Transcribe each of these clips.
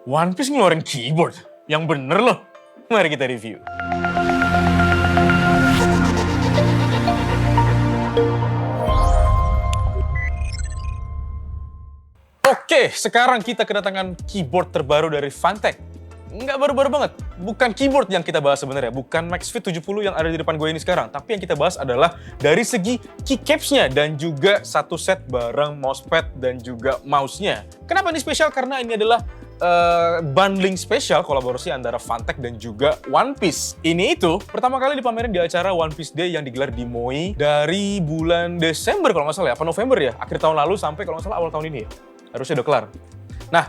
One Piece ngeluarin keyboard? Yang bener loh. Mari kita review. Oke, sekarang kita kedatangan keyboard terbaru dari Fantech. Nggak baru-baru banget. Bukan keyboard yang kita bahas sebenarnya. Bukan MaxFit 70 yang ada di depan gue ini sekarang. Tapi yang kita bahas adalah dari segi keycaps-nya dan juga satu set bareng mousepad dan juga mouse-nya. Kenapa ini spesial? Karena ini adalah bundling spesial kolaborasi antara Fantech dan juga One Piece. Ini itu pertama kali dipamerin di acara One Piece Day yang digelar di MOI dari bulan Desember kalau nggak salah ya, apa November ya, akhir tahun lalu sampai kalau nggak salah awal tahun ini ya. Harusnya udah kelar. Nah,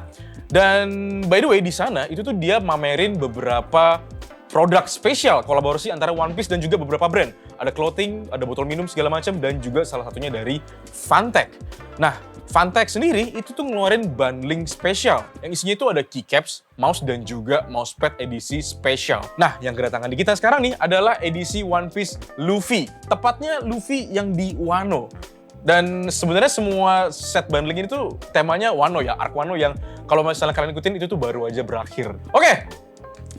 dan by the way di sana itu tuh dia mamerin beberapa produk spesial kolaborasi antara One Piece dan juga beberapa brand. Ada clothing, ada botol minum segala macam dan juga salah satunya dari Fantech. Nah, Fantech sendiri itu tuh ngeluarin bundling spesial yang isinya itu ada keycaps, mouse dan juga mousepad edisi spesial. Nah, yang kedatangan di kita sekarang nih adalah edisi One Piece Luffy. Tepatnya Luffy yang di Wano. Dan sebenarnya semua set bundling ini tuh temanya Wano ya, arc Wano yang kalau misalnya kalian ikutin itu tuh baru aja berakhir. Oke,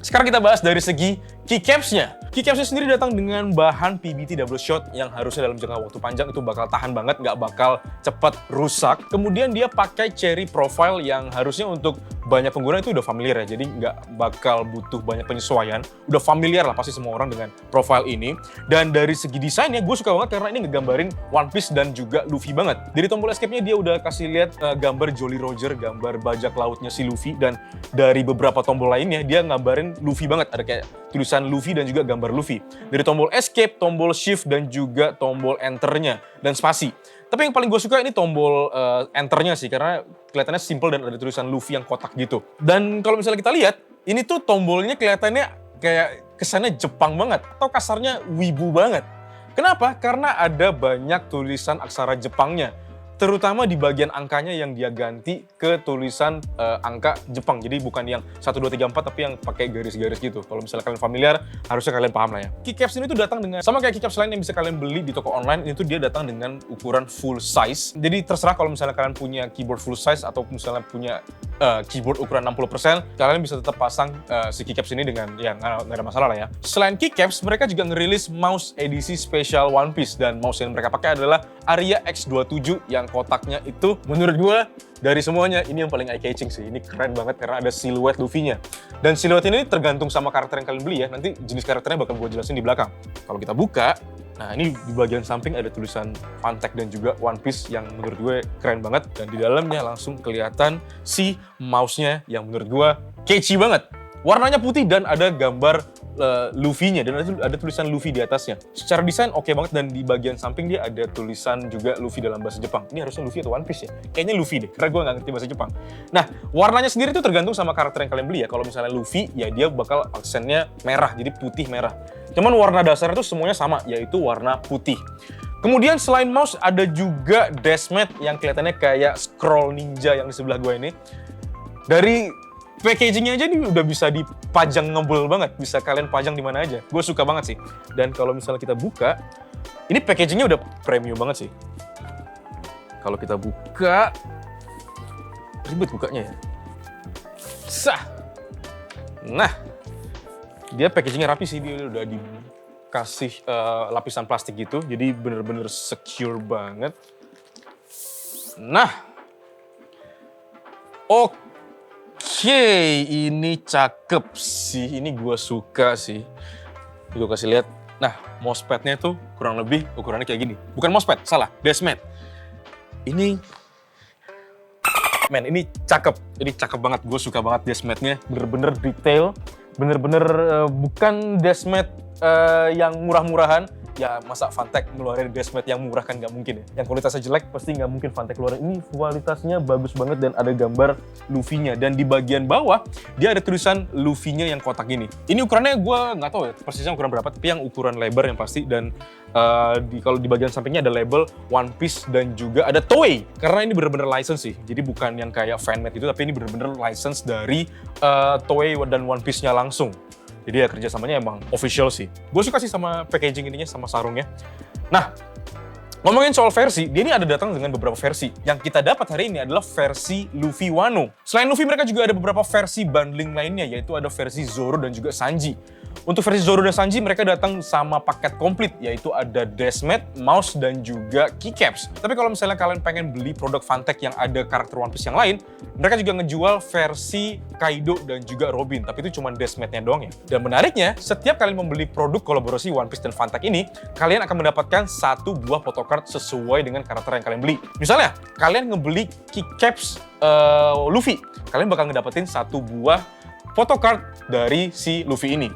sekarang kita bahas dari segi keycaps-nya. Keycaps-nya sendiri datang dengan bahan PBT double shot yang harusnya dalam jangka waktu panjang itu bakal tahan banget, nggak bakal cepat rusak. Kemudian dia pakai cherry profile yang harusnya untuk banyak pengguna itu udah familiar ya, jadi nggak bakal butuh banyak penyesuaian. Udah familiar lah pasti semua orang dengan profile ini. Dan dari segi desainnya gue suka banget karena ini ngegambarin One Piece dan juga Luffy banget. Dari tombol escape-nya dia udah kasih lihat gambar Jolly Roger, gambar bajak lautnya si Luffy, dan dari beberapa tombol lainnya dia ngambarin Luffy banget. Ada kayak tulisan Luffy dan juga gambar Luffy. Dari tombol escape, tombol shift, dan juga tombol enternya dan spasi. Tapi yang paling gue suka ini tombol enternya sih, karena kelihatannya simple dan ada tulisan Luffy yang kotak gitu. Dan kalau misalnya kita lihat, ini tuh tombolnya kelihatannya kayak kesannya Jepang banget, atau kasarnya wibu banget. Kenapa? Karena ada banyak tulisan aksara Jepangnya. Terutama di bagian angkanya yang dia ganti ke tulisan angka Jepang. Jadi bukan yang 1, 2, 3, 4 tapi yang pakai garis-garis gitu. Kalau misalnya kalian familiar, harusnya kalian paham lah ya. Keycaps ini tuh datang dengan, sama kayak keycaps lain yang bisa kalian beli di toko online, ini tuh dia datang dengan ukuran full size. Jadi terserah kalau misalnya kalian punya keyboard full size atau misalnya punya keyboard ukuran 60%, kalian bisa tetap pasang si keycaps ini dengan, ya nggak ada masalah lah ya. Selain keycaps, mereka juga ngerilis mouse edisi spesial One Piece. Dan mouse yang mereka pakai adalah Aria X27 yang kotaknya itu menurut gue dari semuanya ini yang paling eye-catching sih. Ini keren banget karena ada siluet Luffy-nya. Dan siluet ini tergantung sama karakter yang kalian beli ya. Nanti jenis karakternya bakal gue jelasin di belakang. Kalau kita buka, nah ini di bagian samping ada tulisan Fantech dan juga One Piece yang menurut gue keren banget. Dan di dalamnya langsung kelihatan si mouse-nya yang menurut gue catchy banget. Warnanya putih dan ada gambar Luffy-nya dan ada tulisan Luffy di atasnya. Secara desain oke banget, dan di bagian samping dia ada tulisan juga Luffy dalam bahasa Jepang. Ini harusnya Luffy atau One Piece ya? Kayaknya Luffy deh, karena gue nggak ngerti bahasa Jepang. Nah, warnanya sendiri itu tergantung sama karakter yang kalian beli ya. Kalau misalnya Luffy, ya dia bakal aksennya merah, jadi putih merah. Cuman warna dasar itu semuanya sama, yaitu warna putih. Kemudian selain mouse, ada juga deskmat yang kelihatannya kayak scroll ninja yang di sebelah gue ini. Dari packagingnya aja nih udah bisa dipajang ngebul banget, bisa kalian pajang di mana aja. Gue suka banget sih. Dan kalau misalnya kita buka, ini packagingnya udah premium banget sih. Kalau kita buka, ribet bukanya ya. Sah. Nah, dia packagingnya rapi sih, dia udah dikasih lapisan plastik gitu, jadi bener-bener secure banget. Nah, Oke, ini cakep sih, ini gue suka sih. Gue kasih lihat. Nah, mousepadnya tuh kurang lebih ukurannya kayak gini. Bukan mousepad, salah, deskmat. Ini cakep. Ini cakep banget, gue suka banget deskmatnya. Bener-bener detail, bener-bener bukan deskmat yang murah-murahan. Ya masa Fantech ngeluarin deskmat yang murah kan nggak mungkin ya. Yang kualitasnya jelek pasti nggak mungkin Fantech keluarin. Ini kualitasnya bagus banget dan ada gambar Luffy-nya. Dan di bagian bawah dia ada tulisan Luffy-nya yang kotak ini. Ini ukurannya gue nggak tahu ya persisnya ukuran berapa, tapi yang ukuran lebar yang pasti. Dan kalau di bagian sampingnya ada label One Piece dan juga ada Toei. Karena ini bener-bener license sih. Jadi bukan yang kayak fanmade itu, tapi ini bener-bener license dari Toei dan One Piece-nya langsung. Jadi ya kerjasamanya emang official sih. Gue suka sih sama packaging ininya, sama sarungnya. Nah, Ngomongin soal versi, dia ini ada datang dengan beberapa versi. Yang kita dapat hari ini adalah versi Luffy Wano. Selain Luffy, mereka juga ada beberapa versi bundling lainnya, yaitu ada versi Zoro dan juga Sanji. Untuk versi Zoro dan Sanji, mereka datang sama paket komplit, yaitu ada Deskmat, Mouse, dan juga Keycaps. Tapi kalau misalnya kalian pengen beli produk Fantech yang ada karakter One Piece yang lain, mereka juga ngejual versi Kaido dan juga Robin, tapi itu cuma Deskmatnya doang ya. Dan menariknya, setiap kalian membeli produk kolaborasi One Piece dan Fantech ini, kalian akan mendapatkan satu buah photocard sesuai dengan karakter yang kalian beli. Misalnya, kalian ngebeli Keycaps Luffy, kalian bakal ngedapetin satu buah photocard dari si Luffy ini.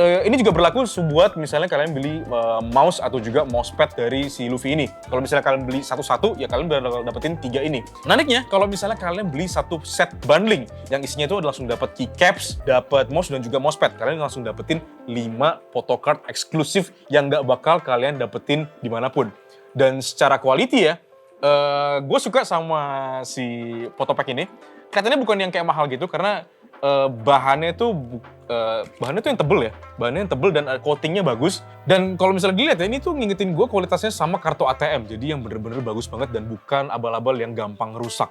Ini juga berlaku buat misalnya kalian beli mouse atau juga mousepad dari si Luffy ini. Kalau misalnya kalian beli satu-satu, ya kalian bakal dapetin 3 ini. Menariknya, kalau misalnya kalian beli satu set bundling, yang isinya itu langsung dapat keycaps, dapat mouse dan juga mousepad, kalian langsung dapetin 5 photocard eksklusif yang nggak bakal kalian dapetin dimanapun. Dan secara quality ya, gue suka sama si photopack ini. Katanya bukan yang kayak mahal gitu, karena bahannya tuh yang tebel ya, bahannya yang tebel dan coatingnya bagus. Dan kalau misalnya dilihat ya, ini tuh ngingetin gue kualitasnya sama kartu ATM, jadi yang bener-bener bagus banget dan bukan abal-abal yang gampang rusak.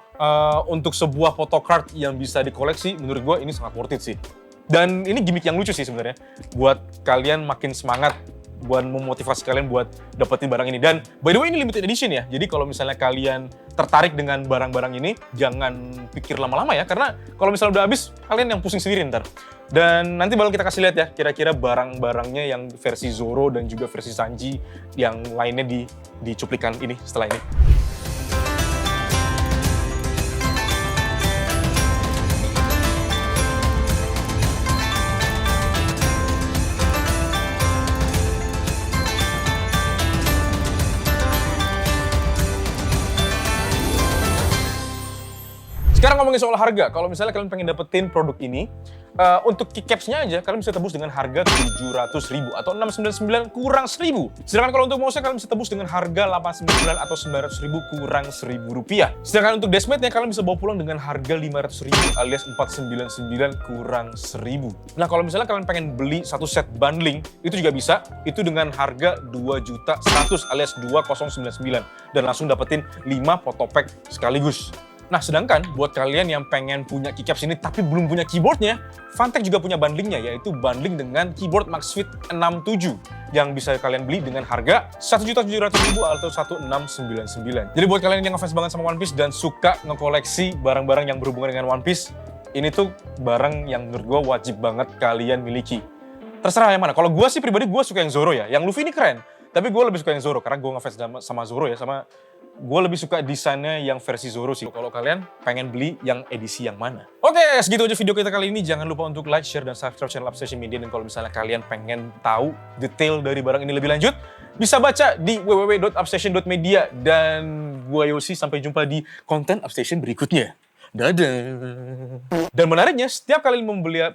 Untuk sebuah photocard yang bisa dikoleksi, menurut gue ini sangat worth it sih. Dan ini gimmick yang lucu sih sebenarnya, buat kalian makin semangat, buat memotivasi kalian buat dapetin barang ini. Dan by the way, ini limited edition ya, jadi kalau misalnya kalian tertarik dengan barang-barang ini, jangan pikir lama-lama ya, karena kalau misalnya udah habis, kalian yang pusing sendiri ntar. Dan nanti bakal kita kasih lihat ya, kira-kira barang-barangnya yang versi Zoro dan juga versi Sanji yang lainnya di cuplikan ini setelah ini. Sekarang ngomongin soal harga, kalau misalnya kalian pengen dapetin produk ini, untuk keycaps-nya aja kalian bisa tebus dengan harga 700.000 atau 699 kurang 1.000. Sedangkan kalau untuk mouse-nya kalian bisa tebus dengan harga 899 atau 900.000 kurang 1.000 rupiah. Sedangkan untuk Deskmat-nya kalian bisa bawa pulang dengan harga 500.000 alias 499 kurang 1.000. Nah kalau misalnya kalian pengen beli satu set bundling, itu juga bisa, itu dengan harga 2.100.000 alias 2099 dan langsung dapetin 5 photopack sekaligus. Nah, sedangkan buat kalian yang pengen punya keycaps ini tapi belum punya keyboardnya, Fantech juga punya bundlingnya, yaitu bundling dengan keyboard Maxfit 67 yang bisa kalian beli dengan harga 1.700.000 atau 1.699. Jadi buat kalian yang ngefans banget sama One Piece dan suka ngekoleksi barang-barang yang berhubungan dengan One Piece, ini tuh barang yang menurut gue wajib banget kalian miliki. Terserah yang mana. Kalau gue sih pribadi gue suka yang Zoro ya. Yang Luffy ini keren, tapi gue lebih suka yang Zoro karena gue ngefans sama Zoro ya, sama gue lebih suka desainnya yang versi Zoro sih. Kalau kalian pengen beli yang edisi yang mana? Oke, segitu aja video kita kali ini. Jangan lupa untuk like, share, dan subscribe channel Upstation Media. Dan kalau misalnya kalian pengen tahu detail dari barang ini lebih lanjut, bisa baca di www.upstation.media. Dan gue Yosi, sampai jumpa di konten Upstation berikutnya. Dadah! Dan menariknya, setiap kali membeli